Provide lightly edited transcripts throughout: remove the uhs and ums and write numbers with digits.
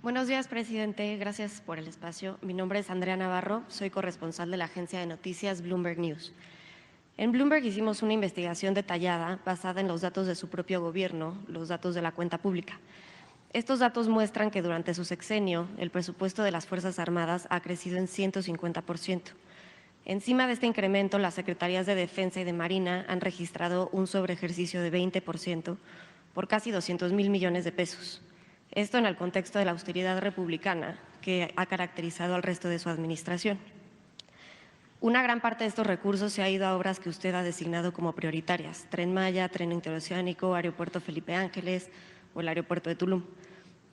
Buenos días, presidente. Gracias por el espacio. Mi nombre es Andrea Navarro, soy corresponsal de la agencia de noticias Bloomberg News. En Bloomberg hicimos una investigación detallada basada en los datos de su propio gobierno, los datos de la cuenta pública. Estos datos muestran que durante su sexenio el presupuesto de las Fuerzas Armadas ha crecido en 150%. Encima de este incremento, las Secretarías de Defensa y de Marina han registrado un sobreejercicio de 20% por casi 200,000 millones de pesos. Esto en el contexto de la austeridad republicana que ha caracterizado al resto de su administración. Una gran parte de estos recursos se ha ido a obras que usted ha designado como prioritarias: Tren Maya, Tren Interoceánico, Aeropuerto Felipe Ángeles o el Aeropuerto de Tulum.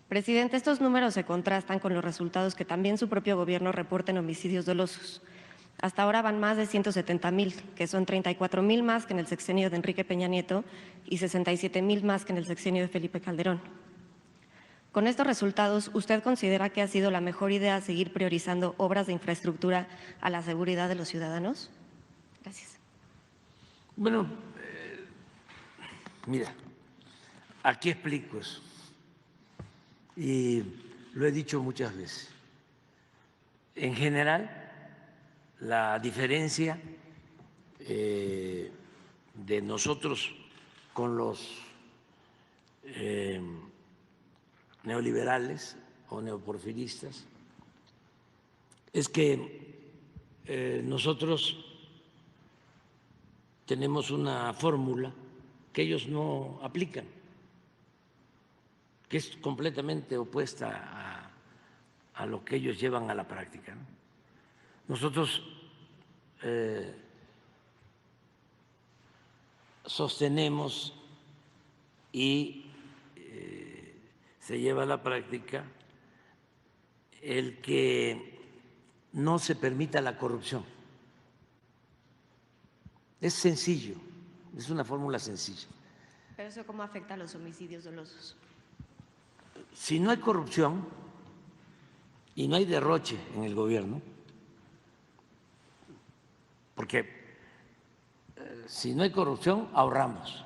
Presidente, estos números se contrastan con los resultados que también su propio gobierno reporta en homicidios dolosos. Hasta ahora van más de 170,000, que son 34,000 más que en el sexenio de Enrique Peña Nieto y 67,000 más que en el sexenio de Felipe Calderón. Con estos resultados, ¿usted considera que ha sido la mejor idea seguir priorizando obras de infraestructura a la seguridad de los ciudadanos? Gracias. Bueno, mira, aquí explico eso. Y lo he dicho muchas veces. En general, la diferencia de nosotros con los neoliberales o neoporfiristas es que nosotros tenemos una fórmula que ellos no aplican, que es completamente opuesta a lo que ellos llevan a la práctica, ¿no? Nosotros sostenemos y se lleva a la práctica el que no se permita la corrupción. Es sencillo, es una fórmula sencilla. ¿Pero eso cómo afecta a los homicidios dolosos? Si no hay corrupción y no hay derroche en el gobierno, porque si no hay corrupción, ahorramos.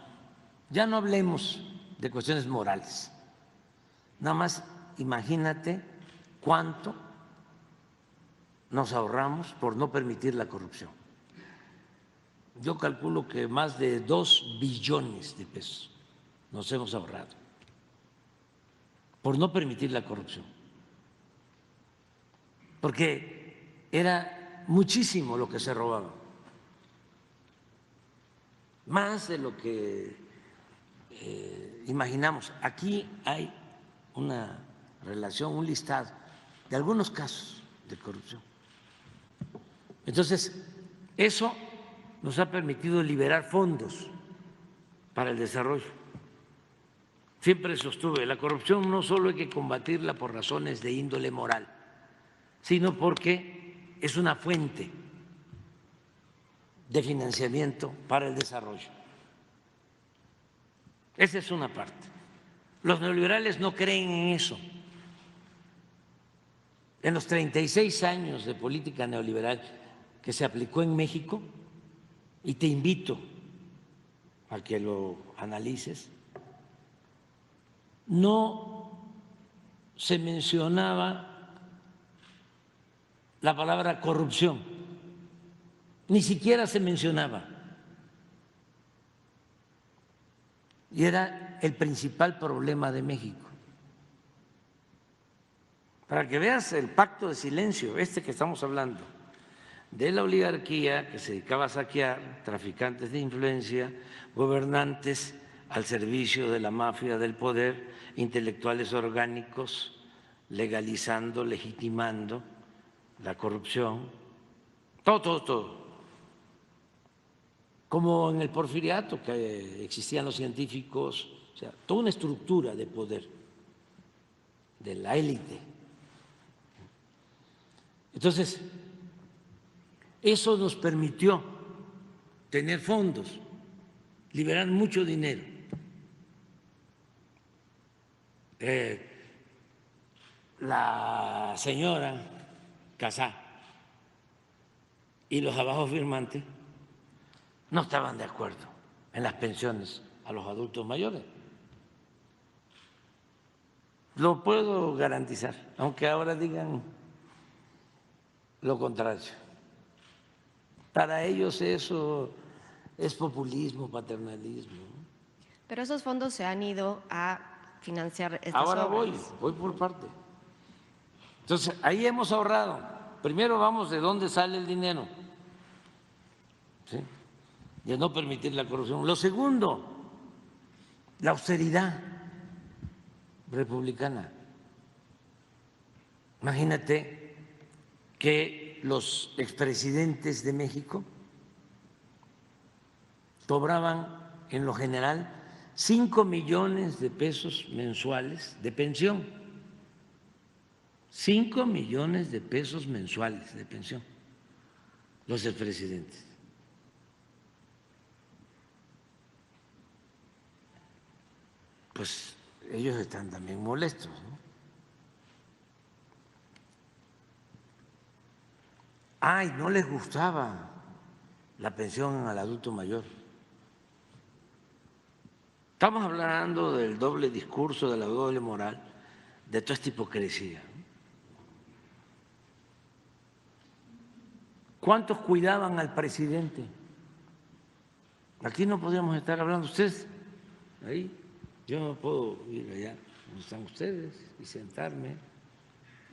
Ya no hablemos de cuestiones morales. Nada más imagínate cuánto nos ahorramos por no permitir la corrupción. Yo calculo que más de 2 billones de pesos nos hemos ahorrado por no permitir la corrupción. Porque era muchísimo lo que se robaba, más de lo que imaginamos. Aquí hay una relación, un listado de algunos casos de corrupción. Entonces, eso nos ha permitido liberar fondos para el desarrollo. Siempre sostuve, la corrupción no solo hay que combatirla por razones de índole moral, sino porque es una fuente de financiamiento para el desarrollo. Esa es una parte. Los neoliberales no creen en eso. En los 36 años de política neoliberal que se aplicó en México, y te invito a que lo analices, no se mencionaba la palabra corrupción, ni siquiera se mencionaba. Y era el principal problema de México. Para que veas el pacto de silencio, que estamos hablando, de la oligarquía que se dedicaba a saquear, traficantes de influencia, gobernantes al servicio de la mafia del poder, intelectuales orgánicos, legalizando, legitimando la corrupción, todo. Como en el porfiriato, que existían los científicos, o sea, toda una estructura de poder de la élite. Entonces, eso nos permitió tener fondos, liberar mucho dinero. La señora Casá y los abajo firmantes no estaban de acuerdo en las pensiones a los adultos mayores. Lo puedo garantizar, aunque ahora digan lo contrario. Para ellos eso es populismo, paternalismo. Pero esos fondos se han ido a financiar estas Ahora obras. voy por parte. Entonces, ahí hemos ahorrado. Primero vamos de dónde sale el dinero, ¿sí? De no permitir la corrupción. Lo segundo, la austeridad republicana. Imagínate que los expresidentes de México cobraban en lo general 5 millones de pesos mensuales de pensión. 5 millones de pesos mensuales de pensión los expresidentes. Pues ellos están también molestos, ¿no? Ay, no les gustaba la pensión al adulto mayor. Estamos hablando del doble discurso, de la doble moral, de toda esta hipocresía. ¿Cuántos cuidaban al presidente? Aquí no podríamos estar hablando. Ustedes, ahí, yo no puedo ir allá donde están ustedes y sentarme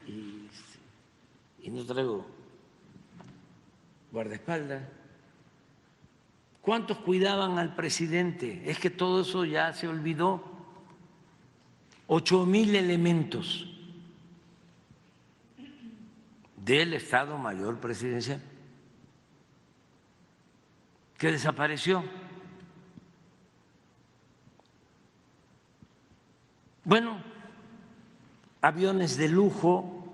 y no traigo guardaespaldas. ¿Cuántos cuidaban al presidente? Es que todo eso ya se olvidó. 8,000 elementos del Estado Mayor Presidencial que desapareció. Bueno, aviones de lujo,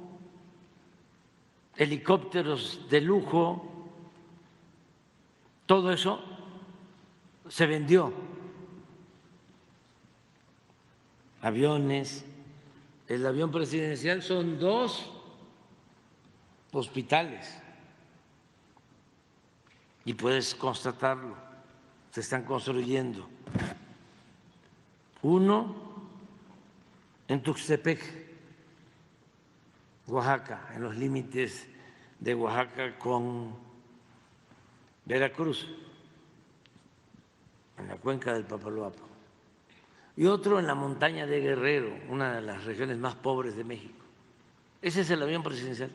helicópteros de lujo, todo eso se vendió. Aviones, el avión presidencial son 2 hospitales y puedes constatarlo, se están construyendo. Uno en Tuxtepec, Oaxaca, en los límites de Oaxaca con Veracruz, en la cuenca del Papaloapan, y otro en la montaña de Guerrero, una de las regiones más pobres de México. Ese es el avión presidencial.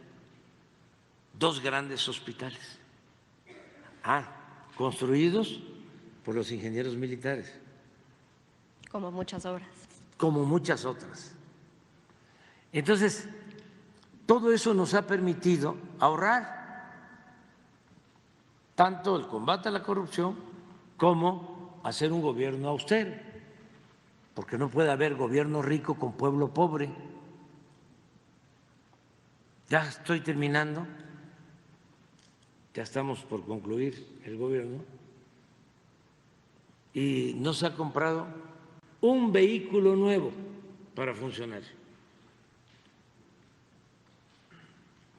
2 grandes hospitales, construidos por los ingenieros militares. Como muchas obras. Como muchas otras. Entonces, todo eso nos ha permitido ahorrar tanto el combate a la corrupción como hacer un gobierno austero, porque no puede haber gobierno rico con pueblo pobre. Ya estoy terminando, ya estamos por concluir el gobierno y no se ha comprado un vehículo nuevo para funcionar.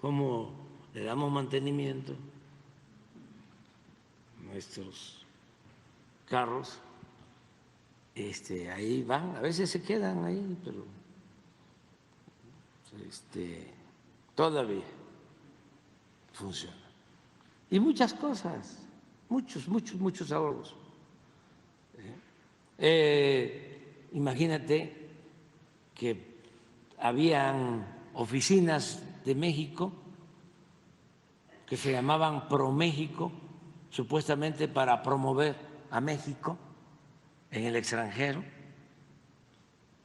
¿Cómo le damos mantenimiento a nuestros carros? Ahí van, a veces se quedan ahí, pero todavía funciona. Y muchas cosas, muchos ahorros. Imagínate que habían oficinas de México que se llamaban ProMéxico, supuestamente para promover a México en el extranjero,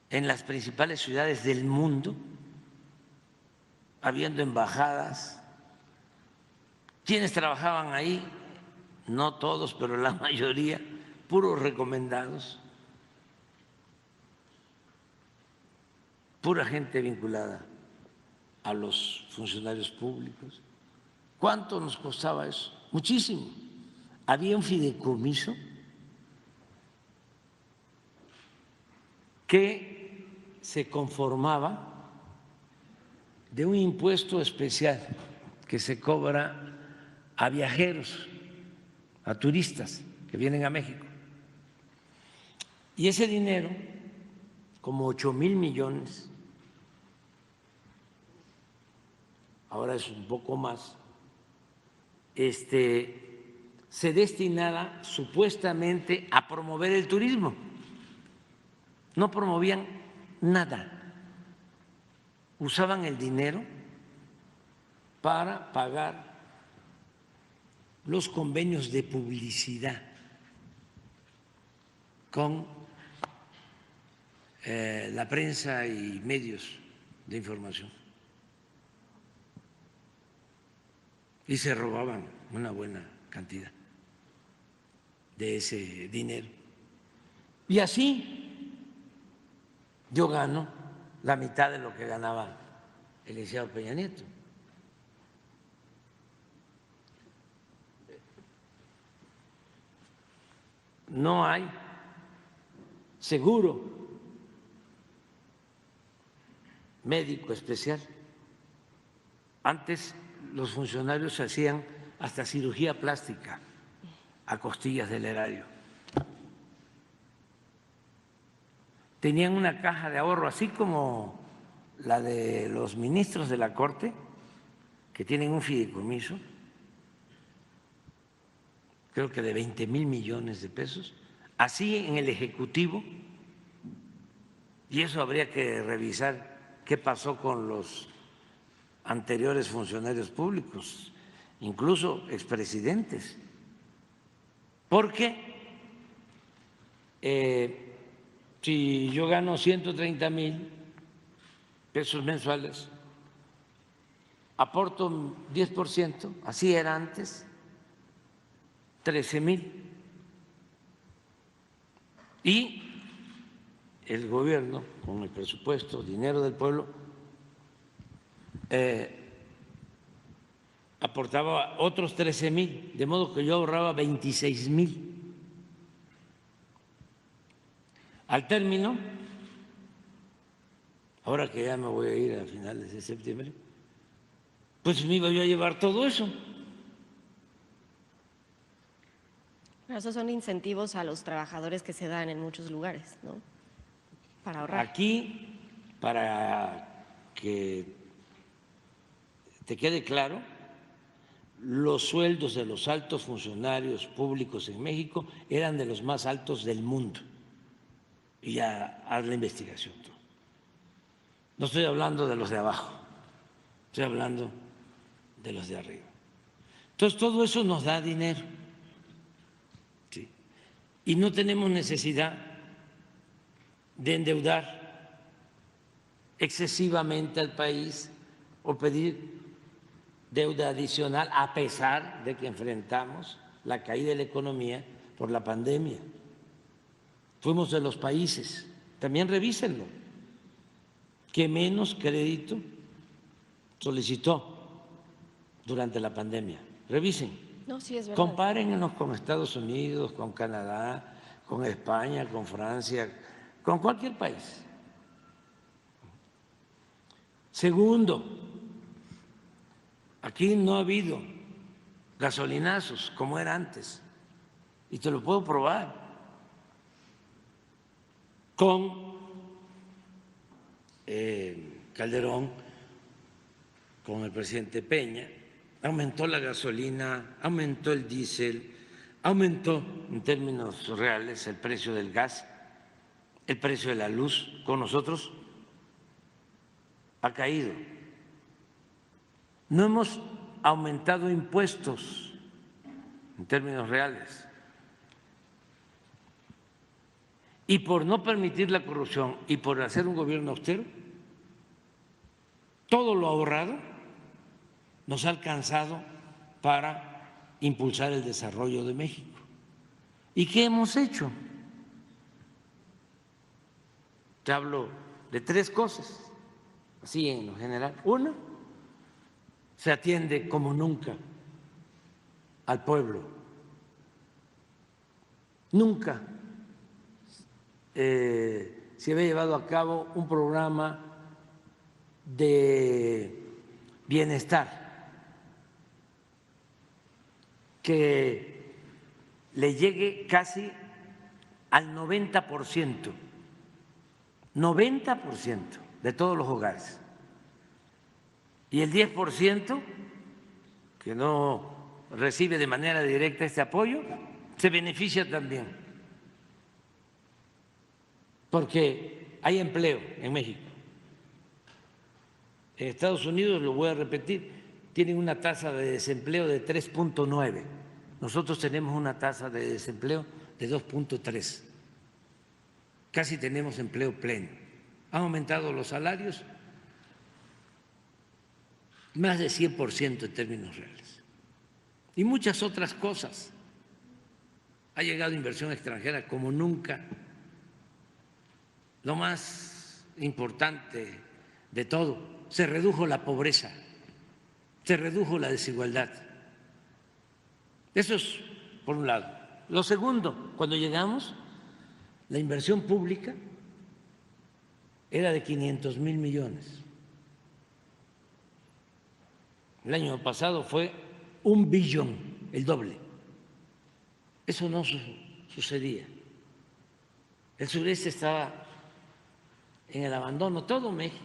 en las principales ciudades del mundo, habiendo embajadas. ¿Quiénes trabajaban ahí? No todos, pero la mayoría, puros recomendados, pura gente vinculada a los funcionarios públicos. ¿Cuánto nos costaba eso? Muchísimo. Había un fideicomiso que se conformaba de un impuesto especial que se cobra a viajeros, a turistas que vienen a México. Y ese dinero, como 8,000 millones, ahora es un poco más, se destinaba supuestamente a promover el turismo. No promovían nada. Usaban el dinero para pagar los convenios de publicidad con la prensa y medios de información. Y se robaban una buena cantidad de ese dinero. Y así yo gano la mitad de lo que ganaba el licenciado Peña Nieto. No hay seguro médico especial. Antes los funcionarios hacían hasta cirugía plástica a costillas del erario. Tenían una caja de ahorro, así como la de los ministros de la Corte, que tienen un fideicomiso, creo que de 20,000 millones de pesos, así en el Ejecutivo, y eso habría que revisar qué pasó con los anteriores funcionarios públicos, incluso expresidentes, porque si yo gano 130,000 pesos mensuales, aporto 10%, así era antes, 13,000. Y el gobierno, con el presupuesto, dinero del pueblo, aportaba otros 13,000, de modo que yo ahorraba 26,000. Al término, ahora que ya me voy a ir a finales de septiembre, pues me iba yo a llevar todo eso. Pero esos son incentivos a los trabajadores que se dan en muchos lugares, ¿no? Para ahorrar. Aquí, para que te quede claro, los sueldos de los altos funcionarios públicos en México eran de los más altos del mundo. Y ya haz la investigación. No estoy hablando de los de abajo, estoy hablando de los de arriba. Entonces, todo eso nos da dinero. ¿Sí? Y no tenemos necesidad de endeudar excesivamente al país o pedir deuda adicional, a pesar de que enfrentamos la caída de la economía por la pandemia. Fuimos de los países, también revísenlo, que menos crédito solicitó durante la pandemia. Revisen. No, sí es verdad. Compárennos con Estados Unidos, con Canadá, con España, con Francia, con cualquier país. Segundo, aquí no ha habido gasolinazos como era antes, y te lo puedo probar. Con Calderón, con el presidente Peña, aumentó la gasolina, aumentó el diésel, aumentó en términos reales el precio del gas, el precio de la luz. Con nosotros ha caído. No hemos aumentado impuestos en términos reales. Y por no permitir la corrupción y por hacer un gobierno austero, todo lo ahorrado nos ha alcanzado para impulsar el desarrollo de México. ¿Y qué hemos hecho? Te hablo de tres cosas, así en lo general. Una, se atiende como nunca al pueblo. Nunca se había llevado a cabo un programa de bienestar que le llegue casi al 90% de todos los hogares. Y el 10% que no recibe de manera directa este apoyo se beneficia también, porque hay empleo en México. En Estados Unidos, lo voy a repetir, tienen una tasa de desempleo de 3.9. Nosotros tenemos una tasa de desempleo de 2.3. Casi tenemos empleo pleno. Han aumentado los salarios más de 100% en términos reales. Y muchas otras cosas. Ha llegado inversión extranjera como nunca. Lo más importante de todo, se redujo la pobreza, se redujo la desigualdad. Eso es por un lado. Lo segundo, cuando llegamos, la inversión pública era de 500,000 millones. El año pasado fue 1 billón, el doble. Eso no sucedía. El sureste estaba en el abandono, todo México.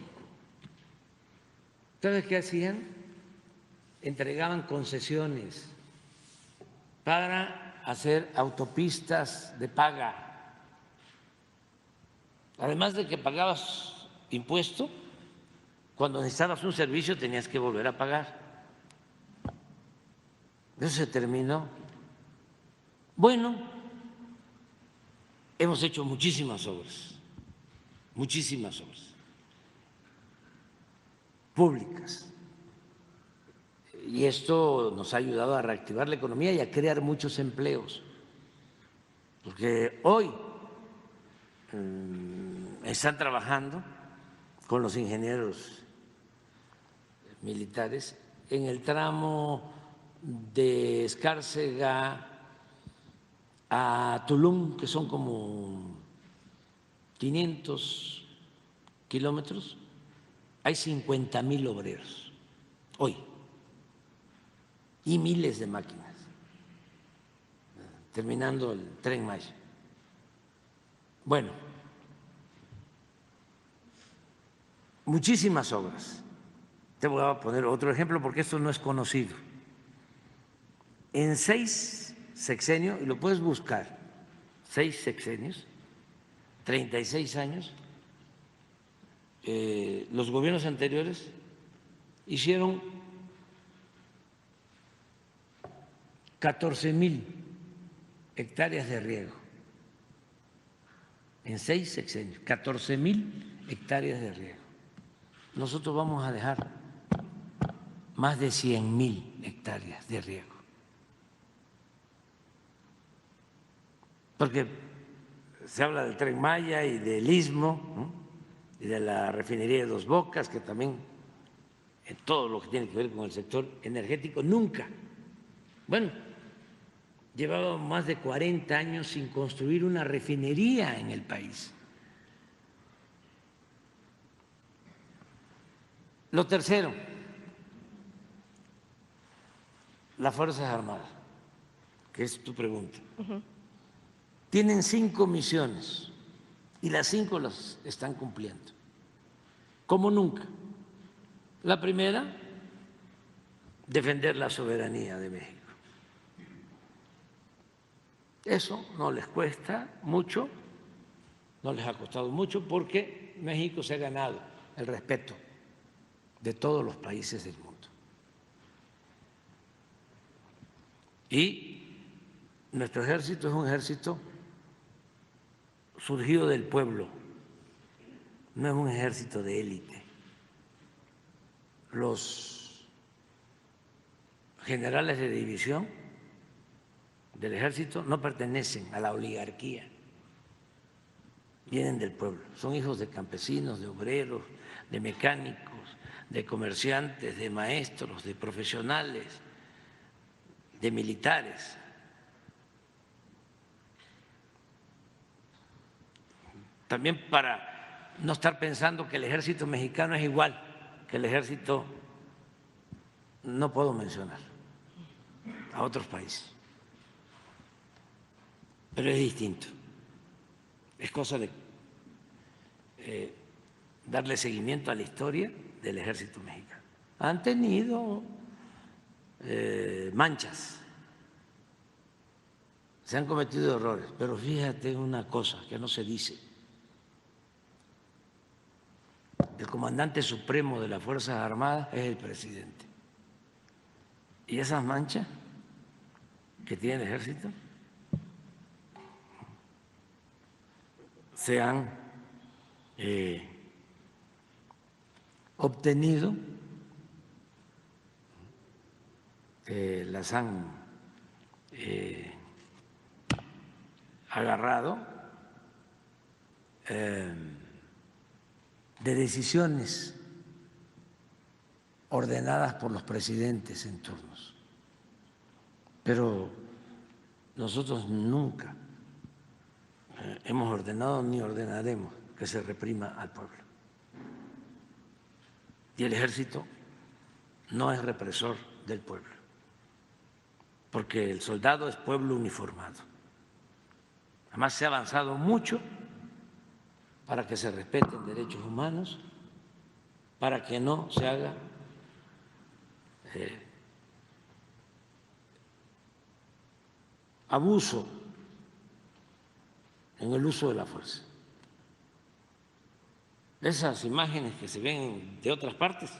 ¿Sabes qué hacían? Entregaban concesiones para hacer autopistas de paga. Además de que pagabas impuesto, cuando necesitabas un servicio tenías que volver a pagar. Eso se terminó. Bueno, hemos hecho muchísimas obras públicas. Y esto nos ha ayudado a reactivar la economía y a crear muchos empleos. Porque hoy están trabajando con los ingenieros militares en el tramo de Escárcega a Tulum, que son como 500 kilómetros. Hay 50,000 obreros hoy y miles de máquinas, terminando el Tren Maya. Bueno, muchísimas obras. Te voy a poner otro ejemplo porque esto no es conocido. En 6 sexenios, y lo puedes buscar, 6 sexenios, 36 años, los gobiernos anteriores hicieron 14,000 hectáreas de riego. En 6 sexenios, 14,000 hectáreas de riego. Nosotros vamos a dejar más de 100,000 hectáreas de riego. Porque se habla del Tren Maya y del Istmo, ¿no? Y de la refinería de Dos Bocas, que también en todo lo que tiene que ver con el sector energético, nunca. Bueno, llevaba más de 40 años sin construir una refinería en el país. Lo tercero, las Fuerzas Armadas, que es tu pregunta. Tienen 5 misiones y las 5 las están cumpliendo, como nunca. La primera, defender la soberanía de México. Eso no les cuesta mucho, no les ha costado mucho, porque México se ha ganado el respeto de todos los países del mundo. Y nuestro ejército es un ejército surgido del pueblo, no es un ejército de élite. Los generales de división del ejército no pertenecen a la oligarquía, vienen del pueblo, son hijos de campesinos, de obreros, de mecánicos, de comerciantes, de maestros, de profesionales, de militares. También para no estar pensando que el ejército mexicano es igual que el ejército, no puedo mencionar, a otros países, pero es distinto. Es cosa de darle seguimiento a la historia del ejército mexicano. han tenido manchas, se han cometido errores, pero fíjate una cosa que no se dice. El comandante supremo de las Fuerzas Armadas es el presidente. Y esas manchas que tiene el ejército se han obtenido, las han agarrado de decisiones ordenadas por los presidentes en turnos. Pero nosotros nunca hemos ordenado ni ordenaremos que se reprima al pueblo. Y el ejército no es represor del pueblo, porque el soldado es pueblo uniformado. Además, se ha avanzado mucho para que se respeten derechos humanos, para que no se haga abuso en el uso de la fuerza. Esas imágenes que se ven de otras partes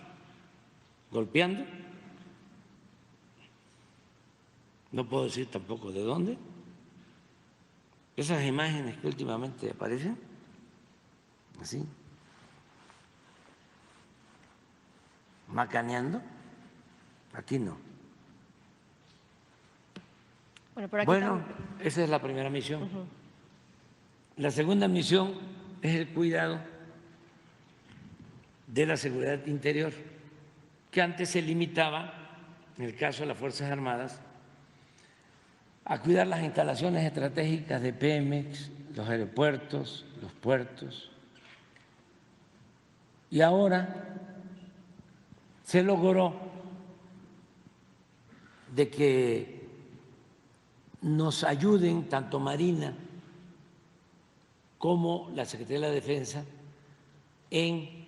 golpeando, no puedo decir tampoco de dónde, esas imágenes que últimamente aparecen, así, macaneando, aquí no. Bueno, por aquí Bueno, esa es la primera misión. La segunda misión es el cuidado de la seguridad interior, que antes se limitaba, en el caso de las Fuerzas Armadas, a cuidar las instalaciones estratégicas de Pemex, los aeropuertos, los puertos. Y ahora se logró de que nos ayuden tanto Marina como la Secretaría de la Defensa en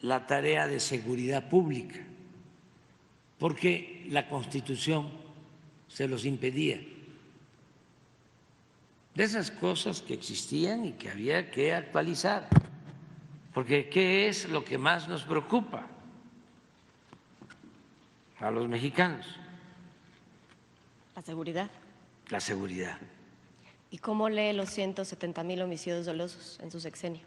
la tarea de seguridad pública, porque la Constitución se los impedía. De esas cosas que existían y que había que actualizar, porque ¿qué es lo que más nos preocupa a los mexicanos? la seguridad. La seguridad. ¿Y cómo lee los 170,000 homicidios dolosos en su sexenio?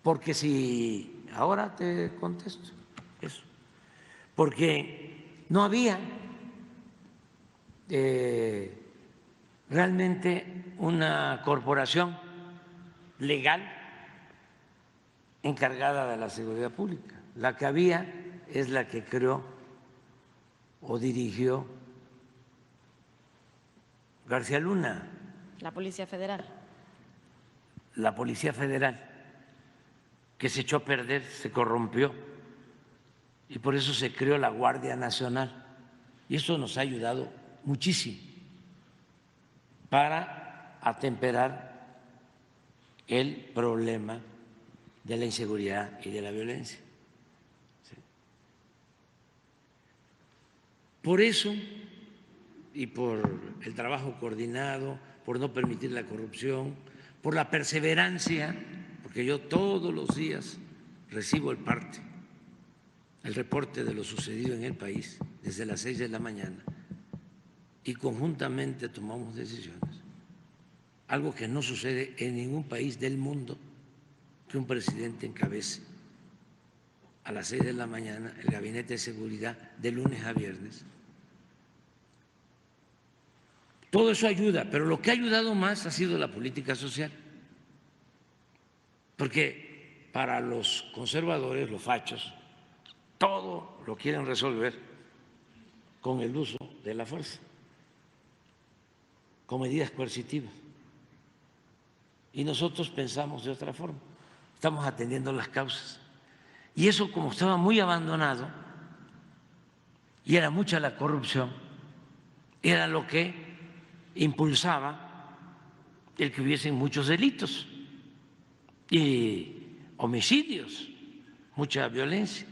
Porque si, ahora te contesto eso, porque no había realmente una corporación legal encargada de la seguridad pública. La que había es la que creó o dirigió García Luna. La Policía Federal. La Policía Federal, que se echó a perder, se corrompió, y por eso se creó la Guardia Nacional. Y eso nos ha ayudado muchísimo para atemperar el problema de la inseguridad y de la violencia. Por eso, y por el trabajo coordinado, por no permitir la corrupción, por la perseverancia, porque yo todos los días recibo el parte, el reporte de lo sucedido en el país desde las 6 de la mañana, y conjuntamente tomamos decisiones, algo que no sucede en ningún país del mundo, que un presidente encabece a las 6 de la mañana el Gabinete de Seguridad de lunes a viernes. Todo eso ayuda, pero lo que ha ayudado más ha sido la política social, porque para los conservadores, los fachos, todo lo quieren resolver con el uso de la fuerza, con medidas coercitivas. Y nosotros pensamos de otra forma, estamos atendiendo las causas. Y eso, como estaba muy abandonado y era mucha la corrupción, era lo que impulsaba el que hubiesen muchos delitos y homicidios, mucha violencia.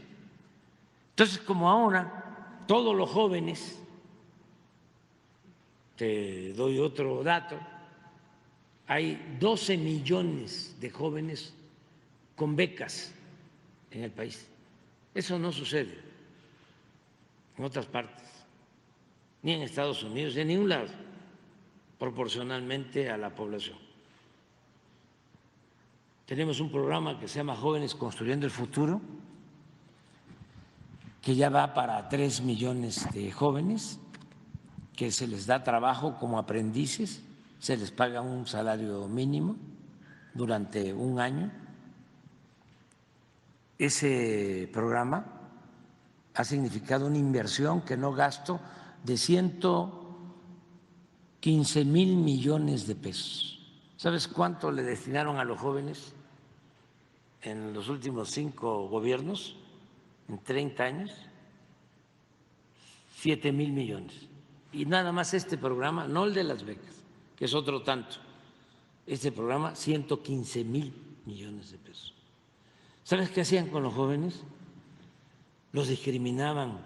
Entonces, como ahora todos los jóvenes, te doy otro dato, hay 12 millones de jóvenes con becas en el país. Eso no sucede en otras partes, ni en Estados Unidos, ni en ningún lado, proporcionalmente a la población. Tenemos un programa que se llama Jóvenes Construyendo el Futuro, que ya va para 3 millones de jóvenes, que se les da trabajo como aprendices, se les paga un salario mínimo durante un año. Ese programa ha significado una inversión que no gasto de 115,000 millones de pesos. ¿Sabes cuánto le destinaron a los jóvenes en los últimos 5 gobiernos, en 30 años? 7,000 millones. Y nada más este programa, no el de las becas, que es otro tanto, este programa 115,000 millones de pesos. ¿Sabes qué hacían con los jóvenes? Los discriminaban,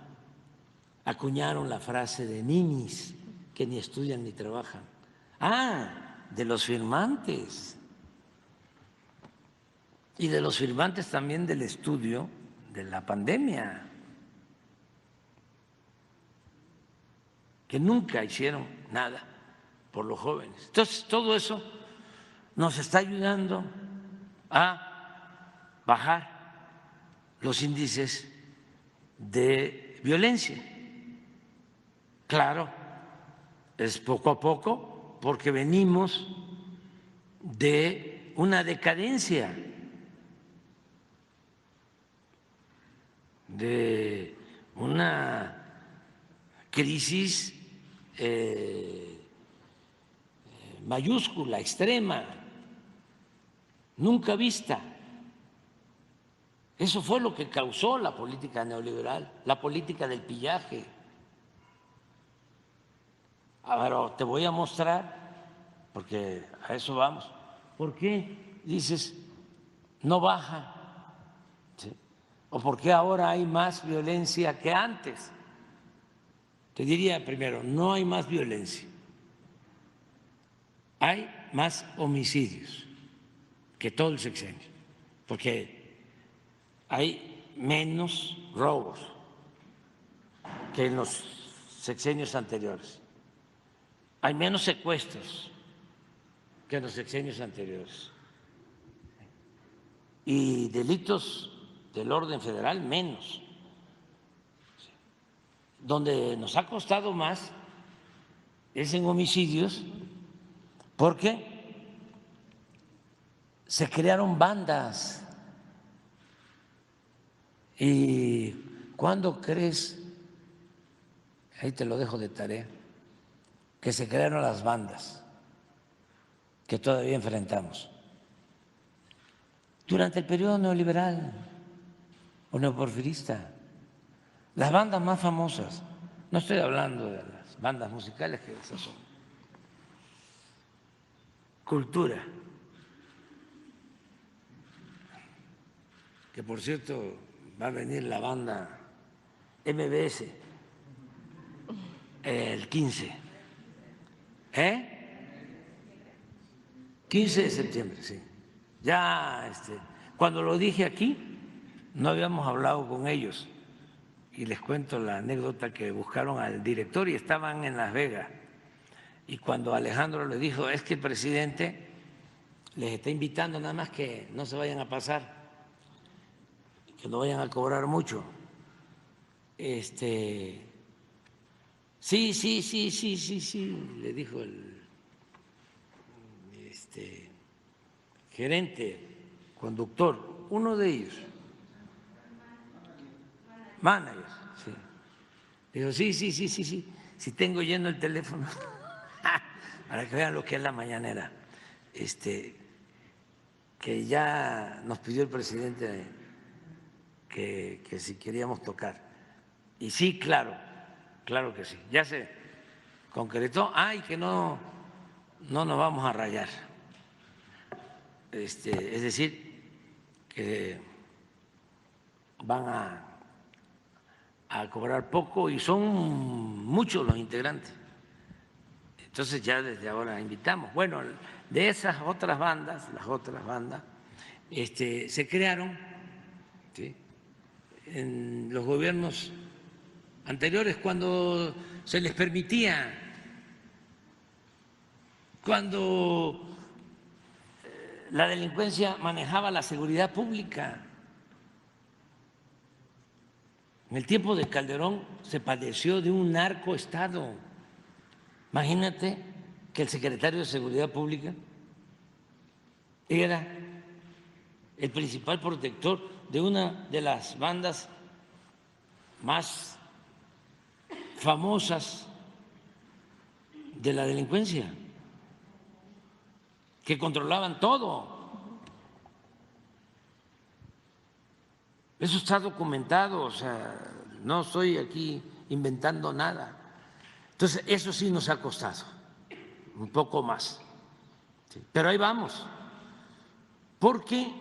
acuñaron la frase de ninis, que ni estudian ni trabajan. De los firmantes. Y de los firmantes también del estudio de la pandemia, que nunca hicieron nada por los jóvenes. Entonces, todo eso nos está ayudando a bajar los índices de violencia. Claro, es poco a poco, porque venimos de una decadencia, de una crisis mayúscula, extrema, nunca vista. Eso fue lo que causó la política neoliberal, la política del pillaje. Ahora te voy a mostrar, porque a eso vamos, ¿por qué dices no baja? ¿Sí? ¿O por qué ahora hay más violencia que antes? Te diría primero, no hay más violencia, hay más homicidios que todo el sexenio, porque hay menos robos que en los sexenios anteriores, hay menos secuestros que en los sexenios anteriores, y delitos del orden federal menos. Donde nos ha costado más es en homicidios, porque se crearon bandas. ¿Y cuándo crees, ahí te lo dejo de tarea, que se crearon las bandas que todavía enfrentamos? Durante el periodo neoliberal o neoporfirista. Las bandas más famosas, no estoy hablando de las bandas musicales, que esas son cultura, que por cierto va a venir la banda MBS el 15, 15 de septiembre, sí. Ya cuando lo dije aquí, no habíamos hablado con ellos. Y les cuento la anécdota, que buscaron al director y estaban en Las Vegas. Y cuando Alejandro le dijo, es que el presidente les está invitando, nada más que no se vayan a pasar, que no vayan a cobrar mucho. Sí, le dijo el gerente, conductor, uno de ellos. Managers, sí. Digo, sí, si tengo lleno el teléfono, para que vean lo que es la mañanera, que ya nos pidió el presidente que si queríamos tocar. Y sí, claro que sí, ya se concretó. Y que no nos vamos a rayar. Es decir, que van a cobrar poco y son muchos los integrantes. Entonces ya desde ahora invitamos. Bueno, de esas otras bandas, las otras bandas, se crearon, ¿sí?, en los gobiernos anteriores cuando se les permitía, cuando la delincuencia manejaba la seguridad pública. En el tiempo de Calderón se padeció de un narcoestado. Imagínate que el secretario de Seguridad Pública era el principal protector de una de las bandas más famosas de la delincuencia, que controlaban todo. Eso está documentado, o sea, no estoy aquí inventando nada. Entonces, eso sí nos ha costado un poco más, ¿sí?, pero ahí vamos, porque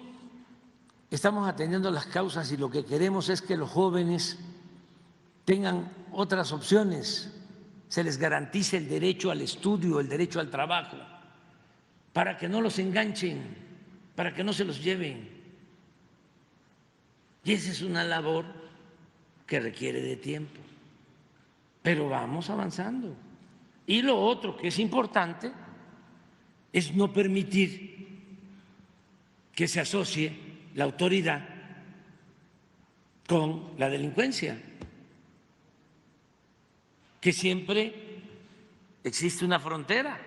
estamos atendiendo las causas y lo que queremos es que los jóvenes tengan otras opciones, se les garantice el derecho al estudio, el derecho al trabajo, para que no los enganchen, para que no se los lleven. Y esa es una labor que requiere de tiempo, pero vamos avanzando. Y lo otro que es importante es no permitir que se asocie la autoridad con la delincuencia, que siempre existe una frontera.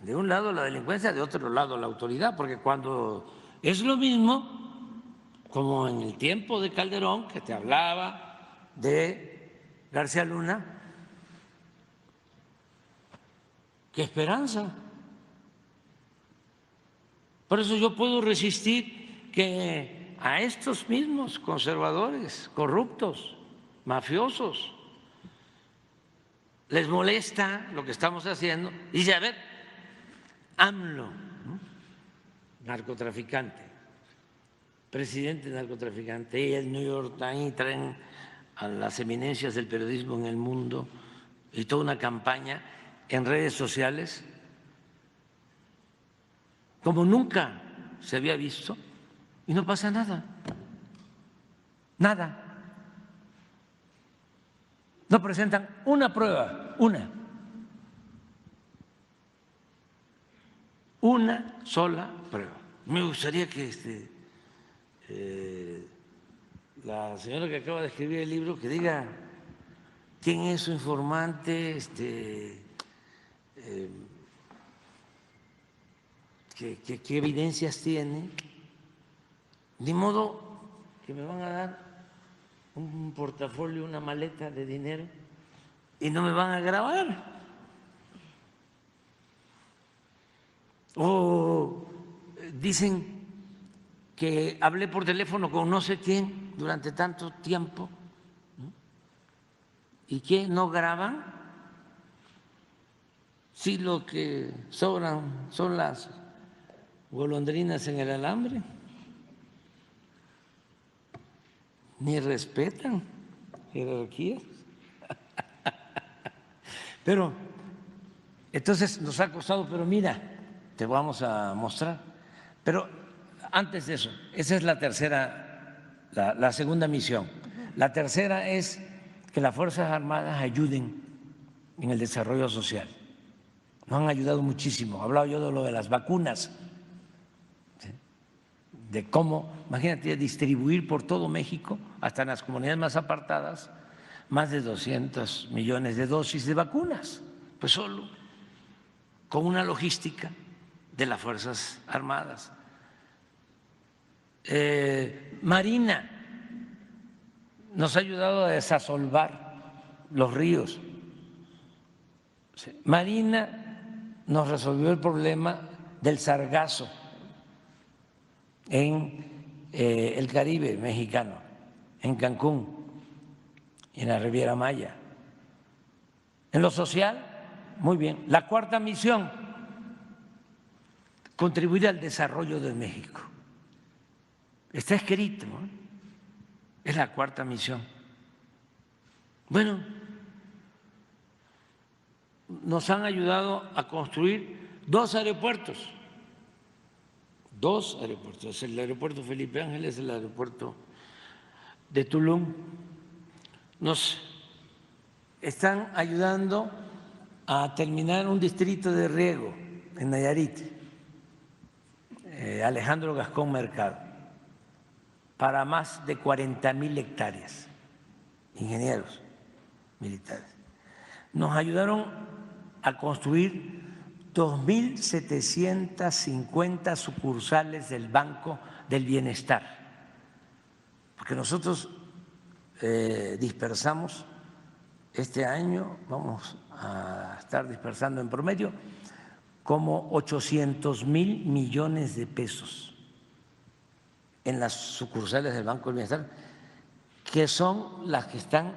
De un lado la delincuencia, de otro lado la autoridad, porque cuando es lo mismo, como en el tiempo de Calderón, que te hablaba de García Luna, qué esperanza. Por eso yo puedo resistir que a estos mismos conservadores, corruptos, mafiosos, les molesta lo que estamos haciendo y dice, a ver, AMLO, ¿no?, narcotraficante, presidente narcotraficante, y el New York Times traen a las eminencias del periodismo en el mundo y toda una campaña en redes sociales como nunca se había visto y no pasa nada, nada. No presentan una prueba, una sola prueba. Me gustaría que la señora que acaba de escribir el libro que diga quién es su informante, qué evidencias tiene. Ni modo que me van a dar un portafolio, una maleta de dinero y no me van a grabar. O dicen que hablé por teléfono con no sé quién durante tanto tiempo, ¿no?, y que no graban. Si lo que sobran son las golondrinas en el alambre, ni respetan jerarquías. Pero entonces nos ha costado, pero mira, te vamos a mostrar. Pero antes de eso, esa es la tercera, la segunda misión. La tercera es que las Fuerzas Armadas ayuden en el desarrollo social. Nos han ayudado muchísimo. Hablaba yo de lo de las vacunas, ¿sí?, de cómo, imagínate, distribuir por todo México, hasta en las comunidades más apartadas, más de 200 millones de dosis de vacunas, pues solo con una logística de las Fuerzas Armadas. Marina nos ha ayudado a desasolvar los ríos. Marina nos resolvió el problema del sargazo en el Caribe mexicano, en Cancún, en la Riviera Maya. En lo social, muy bien. La cuarta misión, contribuir al desarrollo de México. Está escrito, ¿eh? Es la cuarta misión. Bueno, nos han ayudado a construir 2 aeropuertos. 2 aeropuertos. El aeropuerto Felipe Ángeles, el aeropuerto de Tulum. Nos están ayudando a terminar un distrito de riego en Nayarit, Alejandro Gascón Mercado, para más de 40,000 hectáreas, ingenieros militares. Nos ayudaron a construir 2.750 sucursales del Banco del Bienestar, porque nosotros dispersamos este año, vamos a estar dispersando en promedio como 800,000 millones de pesos en las sucursales del Banco del Bienestar, que son las que están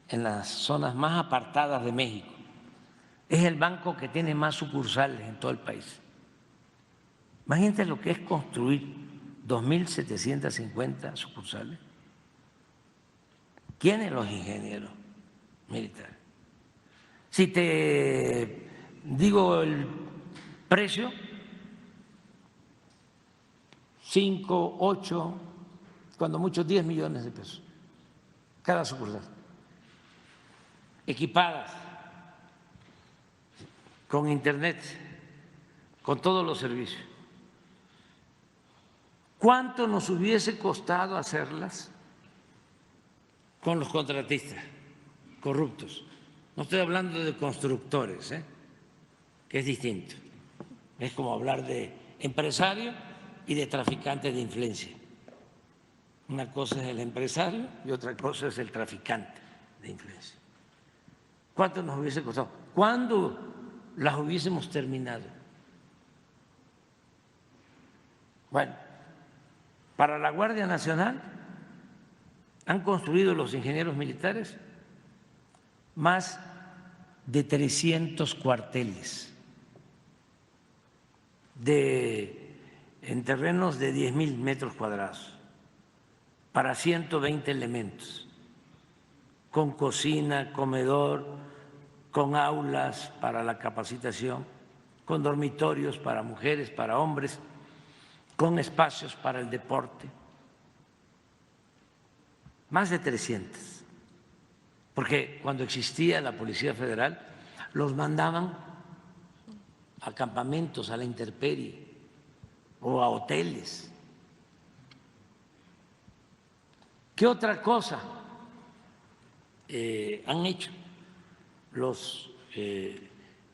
en las zonas más apartadas de México. Es el banco que tiene más sucursales en todo el país. Imagínense lo que es construir 2.750 sucursales. ¿Quiénes? Los ingenieros militares. Si te digo el precio, 5, 8, cuando mucho 10 millones de pesos cada sucursal, equipadas con internet, con todos los servicios. ¿Cuánto nos hubiese costado hacerlas con los contratistas corruptos? No estoy hablando de constructores, que es distinto. Es como hablar de empresario y de traficante de influencia. Una cosa es el empresario y otra cosa es el traficante de influencia. ¿Cuánto nos hubiese costado? ¿Cuándo las hubiésemos terminado? Bueno, para la Guardia Nacional han construido los ingenieros militares más de 300 cuarteles en terrenos de 10,000 metros cuadrados para 120 elementos, con cocina, comedor, con aulas para la capacitación, con dormitorios para mujeres, para hombres, con espacios para el deporte. Más de 300. Porque cuando existía la Policía Federal, los mandaban a campamentos, a la intemperie o a hoteles. ¿Qué otra cosa han hecho los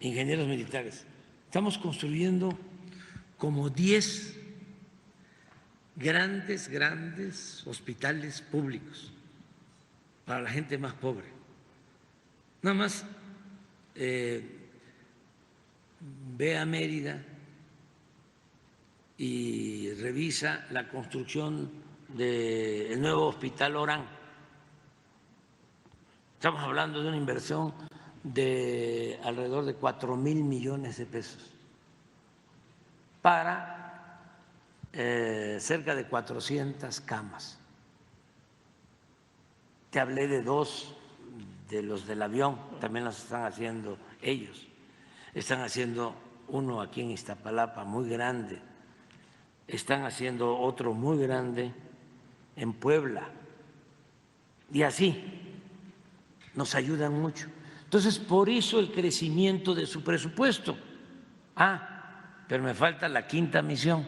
ingenieros militares? Estamos construyendo como 10 grandes hospitales públicos para la gente más pobre. Nada más ve a Mérida y revisa la construcción del nuevo Hospital Orán. Estamos hablando de una inversión de alrededor de 4,000 millones de pesos para cerca de 400 camas. Te hablé de 2 de los del avión, también los están haciendo ellos. Están haciendo uno aquí en Iztapalapa muy grande, están haciendo otro muy grande en Puebla, y así nos ayudan mucho. Entonces, por eso el crecimiento de su presupuesto. Pero me falta la quinta misión: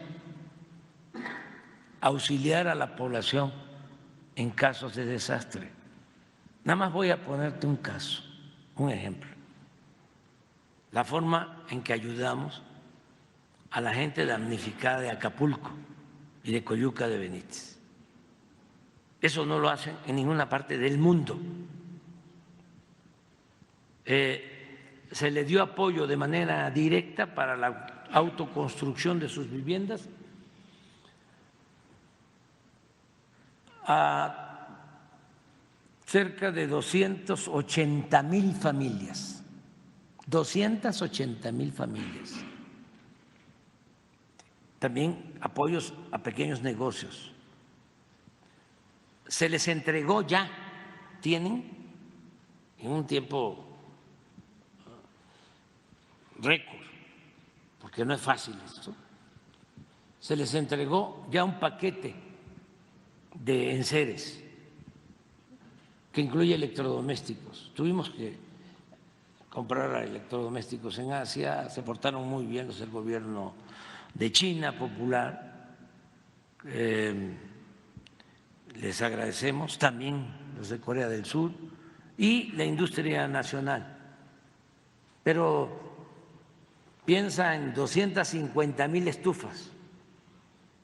auxiliar a la población en casos de desastre. Nada más voy a ponerte un caso, un ejemplo. La forma en que ayudamos a la gente damnificada de Acapulco y de Coyuca de Benítez. Eso no lo hacen en ninguna parte del mundo. Se le dio apoyo de manera directa para la autoconstrucción de sus viviendas a cerca de 280,000 familias. 280,000 familias. También apoyos a pequeños negocios. se les entregó ya, tienen en un tiempo récord, porque no es fácil esto, se les entregó ya un paquete de enseres que incluye electrodomésticos. Tuvimos que comprar electrodomésticos en Asia, se portaron muy bien los del gobierno de China Popular, les agradecemos, también los de Corea del Sur y la industria nacional. Pero piensa en 250,000 estufas,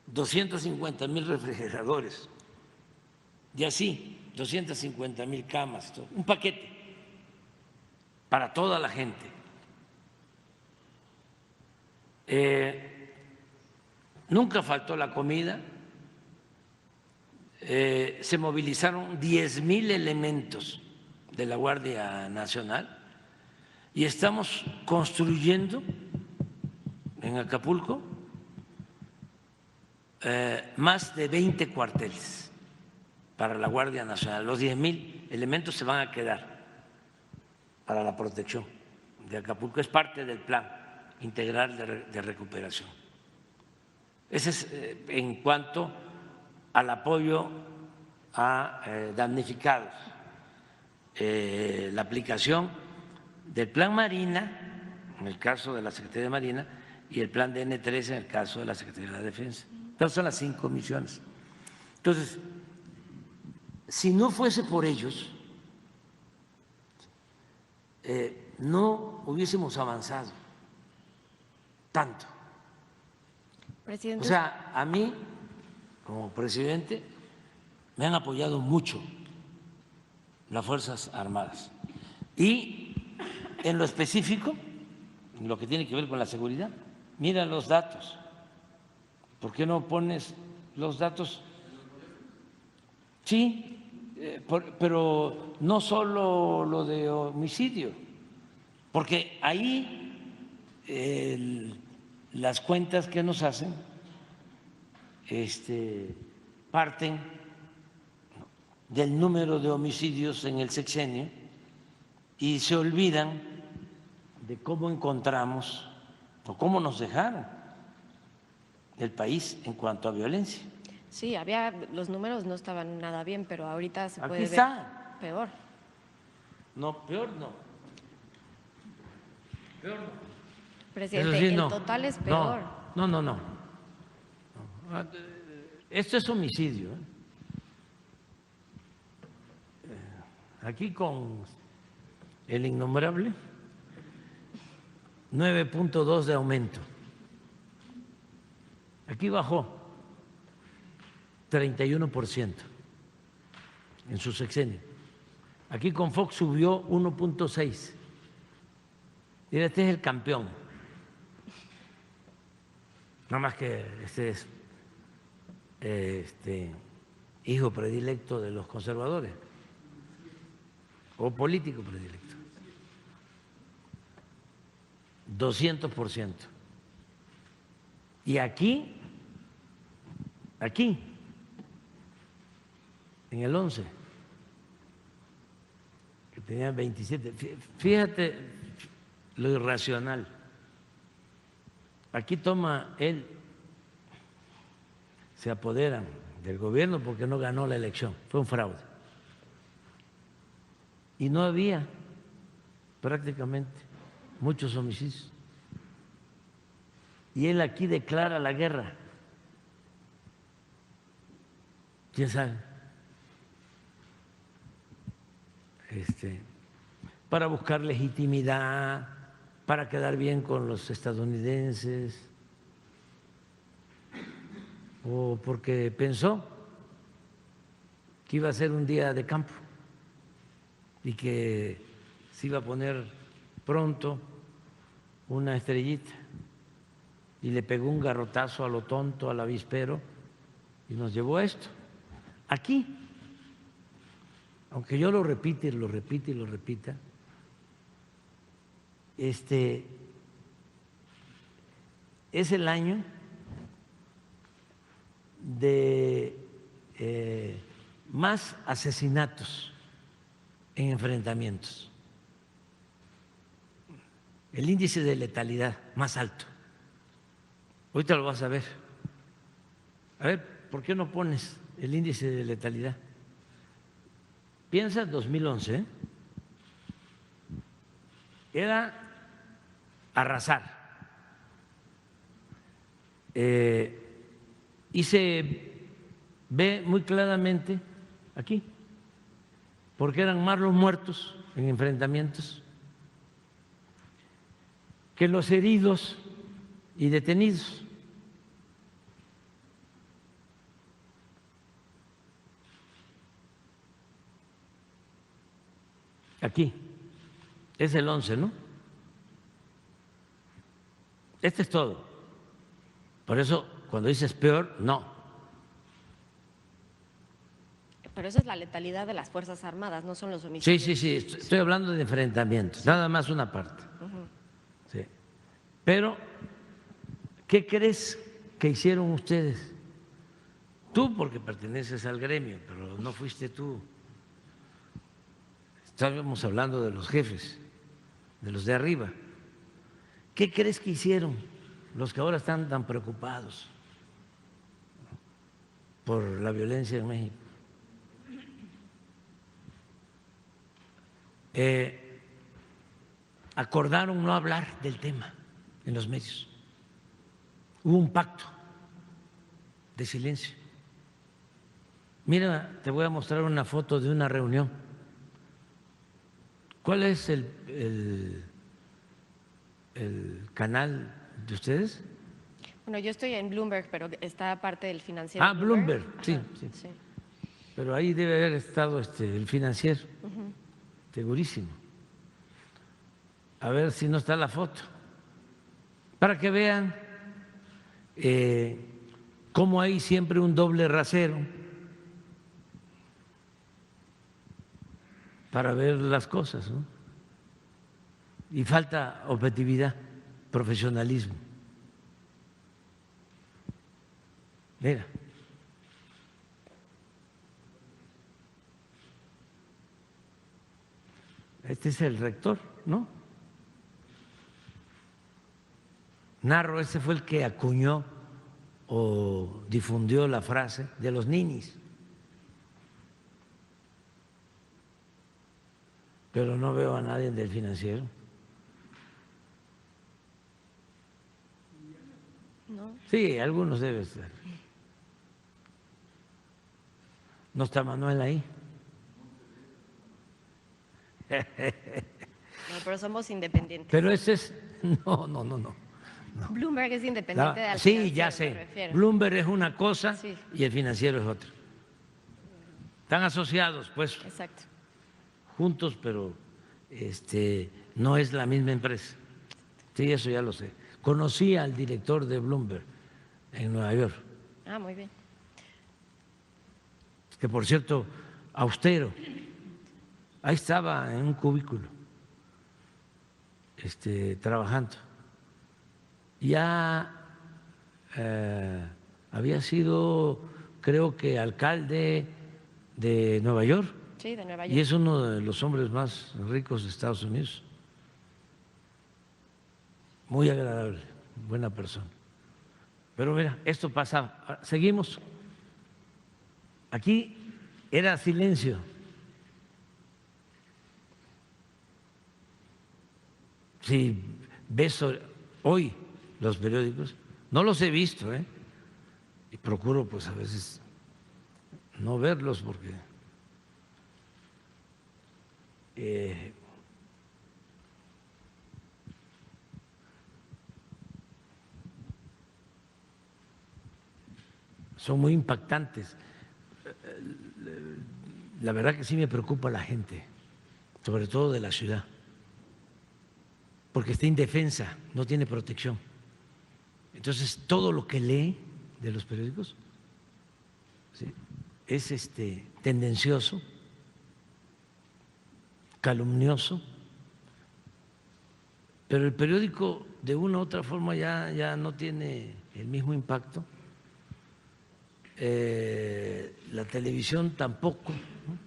250,000 refrigeradores y así 250,000 camas, un paquete para toda la gente. Nunca faltó la comida, se movilizaron 10,000 elementos de la Guardia Nacional y estamos construyendo en Acapulco más de 20 cuarteles para la Guardia Nacional. Los 10,000 elementos se van a quedar para la protección de Acapulco. Es parte del plan integral de recuperación. Ese es en cuanto al apoyo a damnificados. La aplicación del Plan Marina, en el caso de la Secretaría de Marina, y el Plan DN3 en el caso de la Secretaría de la Defensa. Entonces son las 5 misiones. Entonces, si no fuese por ellos, no hubiésemos avanzado tanto. Presidente. O sea, a mí, como presidente, me han apoyado mucho las Fuerzas Armadas. Y en lo específico, en lo que tiene que ver con la seguridad, mira los datos. ¿Por qué no pones los datos? Sí, pero no solo lo de homicidio, porque ahí las cuentas que nos hacen parten del número de homicidios en el sexenio y se olvidan de cómo encontramos o cómo nos dejaron el país en cuanto a violencia. Sí, los números no estaban nada bien, pero ahorita se Aquí puede está. ver peor. No, peor no. Peor no. Presidente, Sí, el no. total es peor. No. Esto es homicidio. Aquí con el innombrable, 9.2 de aumento. Aquí bajó 31% en su sexenio. Aquí con Fox subió 1.6. Mira, este es el campeón. Nada más que este es hijo predilecto de los conservadores o político predilecto. 200%. Y aquí, en el 11, que tenían 27, fíjate lo irracional. Aquí se apoderan del gobierno porque no ganó la elección, fue un fraude. Y no había prácticamente muchos homicidios. Y él aquí declara la guerra. ¿Quién sabe? Para buscar legitimidad, para quedar bien con los estadounidenses, o porque pensó que iba a ser un día de campo y que se iba a poner pronto una estrellita y le pegó un garrotazo a lo tonto, al avispero y nos llevó a esto. Aquí, aunque yo lo repita y lo repita, es el año de más asesinatos en enfrentamientos, el índice de letalidad más alto. Ahorita lo vas a ver. A ver, ¿por qué no pones el índice de letalidad? Piensa 2011, ¿eh? Era arrasar. Y se ve muy claramente aquí, porque eran más los muertos en enfrentamientos que los heridos y detenidos. Aquí, es el 11, ¿no? Este es todo. Por eso, cuando dices peor, no. Pero esa es la letalidad de las Fuerzas Armadas, no son los homicidios. Sí, estoy hablando de enfrentamientos, nada más una parte. Sí. Pero, ¿qué crees que hicieron ustedes? Tú, porque perteneces al gremio, pero no fuiste tú. Estábamos hablando de los jefes, de los de arriba. ¿Qué crees que hicieron los que ahora están tan preocupados por la violencia en México? Acordaron no hablar del tema en los medios. Hubo un pacto de silencio. Mira, te voy a mostrar una foto de una reunión. ¿Cuál es el canal de ustedes? Bueno, yo estoy en Bloomberg, pero está parte del Financiero. Bloomberg, sí, Ajá, sí. sí. Pero ahí debe haber estado el Financiero, segurísimo. A ver si no está la foto, para que vean cómo hay siempre un doble rasero para ver las cosas, ¿no? Y falta objetividad, profesionalismo. Mira. Este es el rector, ¿no? Narro, ese fue el que acuñó o difundió la frase de los ninis. Pero no veo a nadie del Financiero. ¿No? Sí, algunos deben estar. ¿No está Manuel ahí? No, pero somos independientes. Pero ese es… No. Bloomberg es independiente del Sí, Financiero, ya me sé. refiero. Bloomberg es una cosa Sí. y el Financiero es otra. Están asociados, pues, Exacto. juntos, pero no es la misma empresa. Sí, eso ya lo sé. Conocí al director de Bloomberg en Nueva York, Ah, muy bien. que por cierto, austero. Ahí estaba en un cubículo, trabajando. Ya había sido, creo que, alcalde de Nueva York. Sí, de Nueva Y York. es uno de los hombres más ricos de Estados Unidos. Muy agradable, buena persona. Pero mira, esto pasaba. Seguimos. Aquí era silencio. Si ves hoy los periódicos, no los he visto, y procuro pues a veces no verlos porque son muy impactantes. La verdad que sí me preocupa la gente, sobre todo de la ciudad, porque está indefensa, no tiene protección. Entonces, todo lo que lee de los periódicos, ¿sí?, es tendencioso, calumnioso, pero el periódico de una u otra forma ya no tiene el mismo impacto. La la televisión tampoco, ¿no?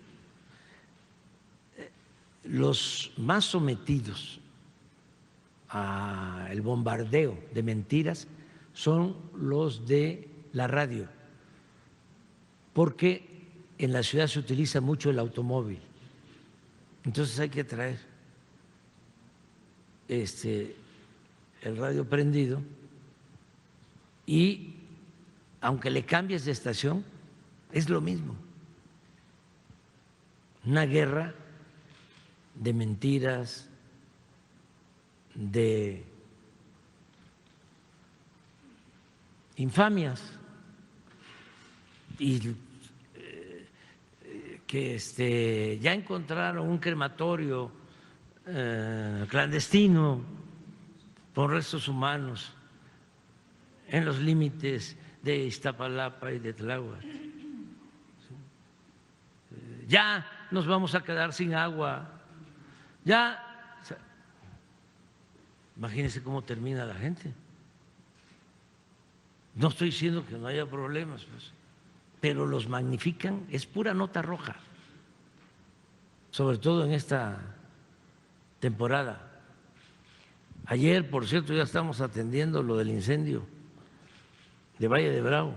Los más sometidos al bombardeo de mentiras son los de la radio, porque en la ciudad se utiliza mucho el automóvil. Entonces hay que traer el radio prendido y aunque le cambies de estación, es lo mismo. Una guerra de mentiras, de infamias y que ya encontraron un crematorio clandestino con restos humanos en los límites de Iztapalapa y de Tláhuac. Ya nos vamos a quedar sin agua. Ya, o sea, imagínense cómo termina la gente. No estoy diciendo que no haya problemas, pues, pero los magnifican, es pura nota roja, sobre todo en esta temporada. Ayer, por cierto, ya estamos atendiendo lo del incendio de Valle de Bravo.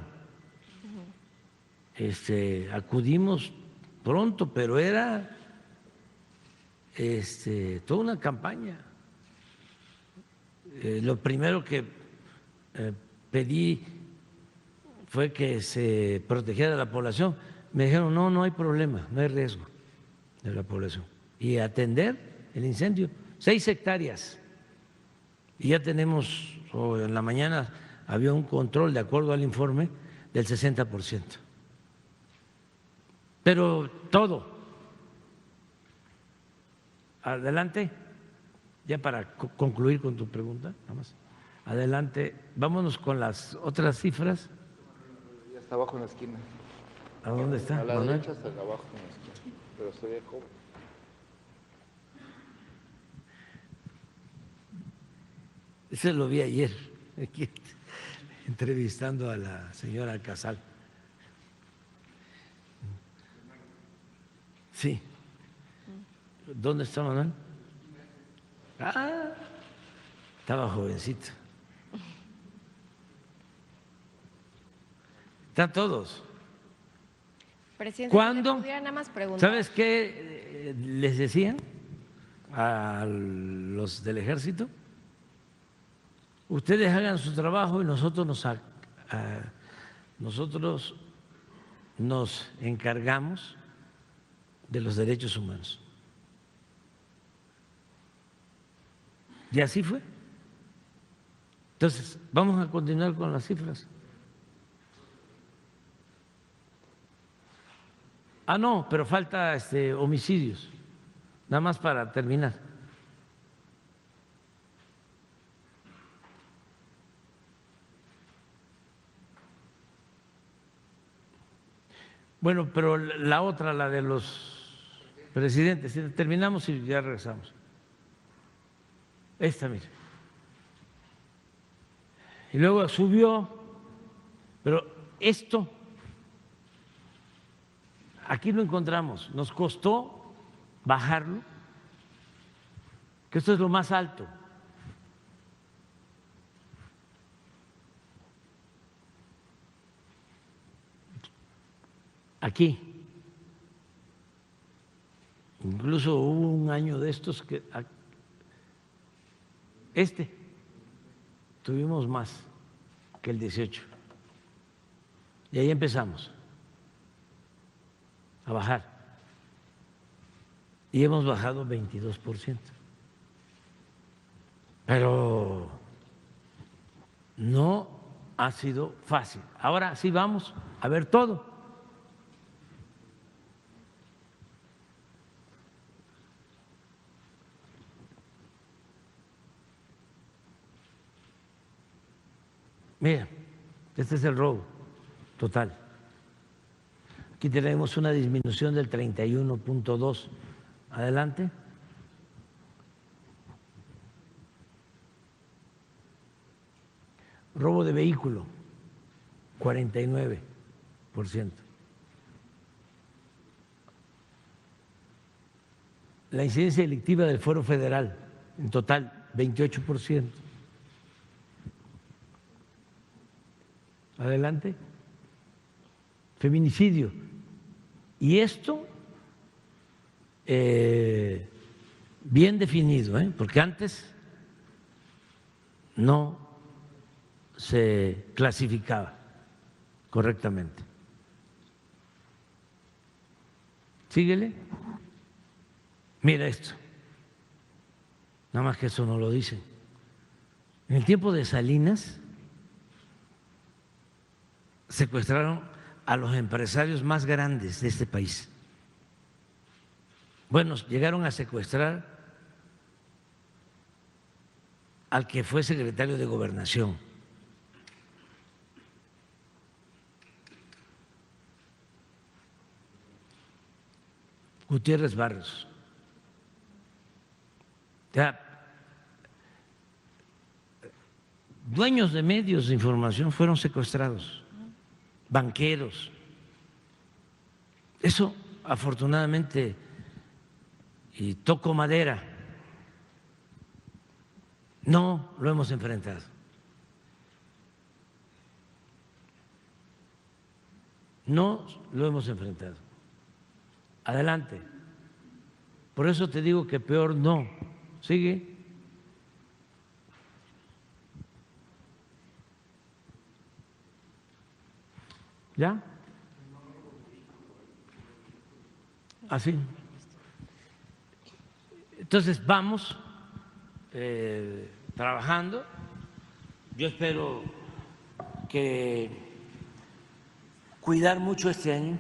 Acudimos pronto, pero era toda una campaña. Lo primero que pedí fue que se protegiera a la población. Me dijeron, no, no hay problema, no hay riesgo de la población. Y atender el incendio, 6 hectáreas. Y ya tenemos, en la mañana había un control, de acuerdo al informe, del 60%. Pero todo. Adelante, ya para concluir con tu pregunta, nada más. Adelante, vámonos con las otras cifras. Ya está abajo en la esquina. ¿A dónde está? A la Manuel? derecha hasta abajo en la esquina. Pero estoy de joven. Ese lo vi ayer, aquí, entrevistando a la señora Casal. Sí. ¿Dónde está Manuel? Ah, estaba jovencito. Están todos. Presidente, ¿Cuándo? si le pudiera nada más preguntar. ¿Sabes qué les decían a los del ejército? Ustedes hagan su trabajo y nosotros nos encargamos de los derechos humanos. Y así fue. Entonces, vamos a continuar con las cifras. Ah, no, pero falta homicidios, nada más para terminar. Bueno, pero la otra, la de los presidentes, terminamos y ya regresamos. Esta, mire. Y luego subió, pero esto, aquí lo encontramos, nos costó bajarlo, que esto es lo más alto. Aquí, incluso hubo un año de estos que tuvimos más que el 18 y ahí empezamos a bajar y hemos bajado 22%, pero no ha sido fácil. Ahora sí vamos a ver todo. Mira, este es el robo total. Aquí tenemos una disminución del 31.2. Adelante. Robo de vehículo, 49%. la incidencia delictiva del Fuero Federal, en total, 28%. Adelante. Feminicidio. Y esto bien definido, porque antes no se clasificaba correctamente. Síguele. Mira esto. Nada más que eso no lo dicen. En el tiempo de Salinas secuestraron a los empresarios más grandes de este país. Bueno, llegaron a secuestrar al que fue secretario de Gobernación. Gutiérrez Barrios. Ya, dueños de medios de información fueron secuestrados, banqueros. Eso, afortunadamente, y toco madera, no lo hemos enfrentado. No lo hemos enfrentado. Adelante. Por eso te digo que peor no. Sigue. ¿Ya? Así. Entonces vamos trabajando. Yo espero que cuidar mucho este año,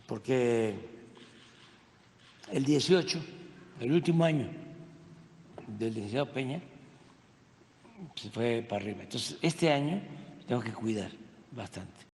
porque el 18, el último año del licenciado Peña, se fue para arriba. Entonces, este año tengo que cuidar bastante.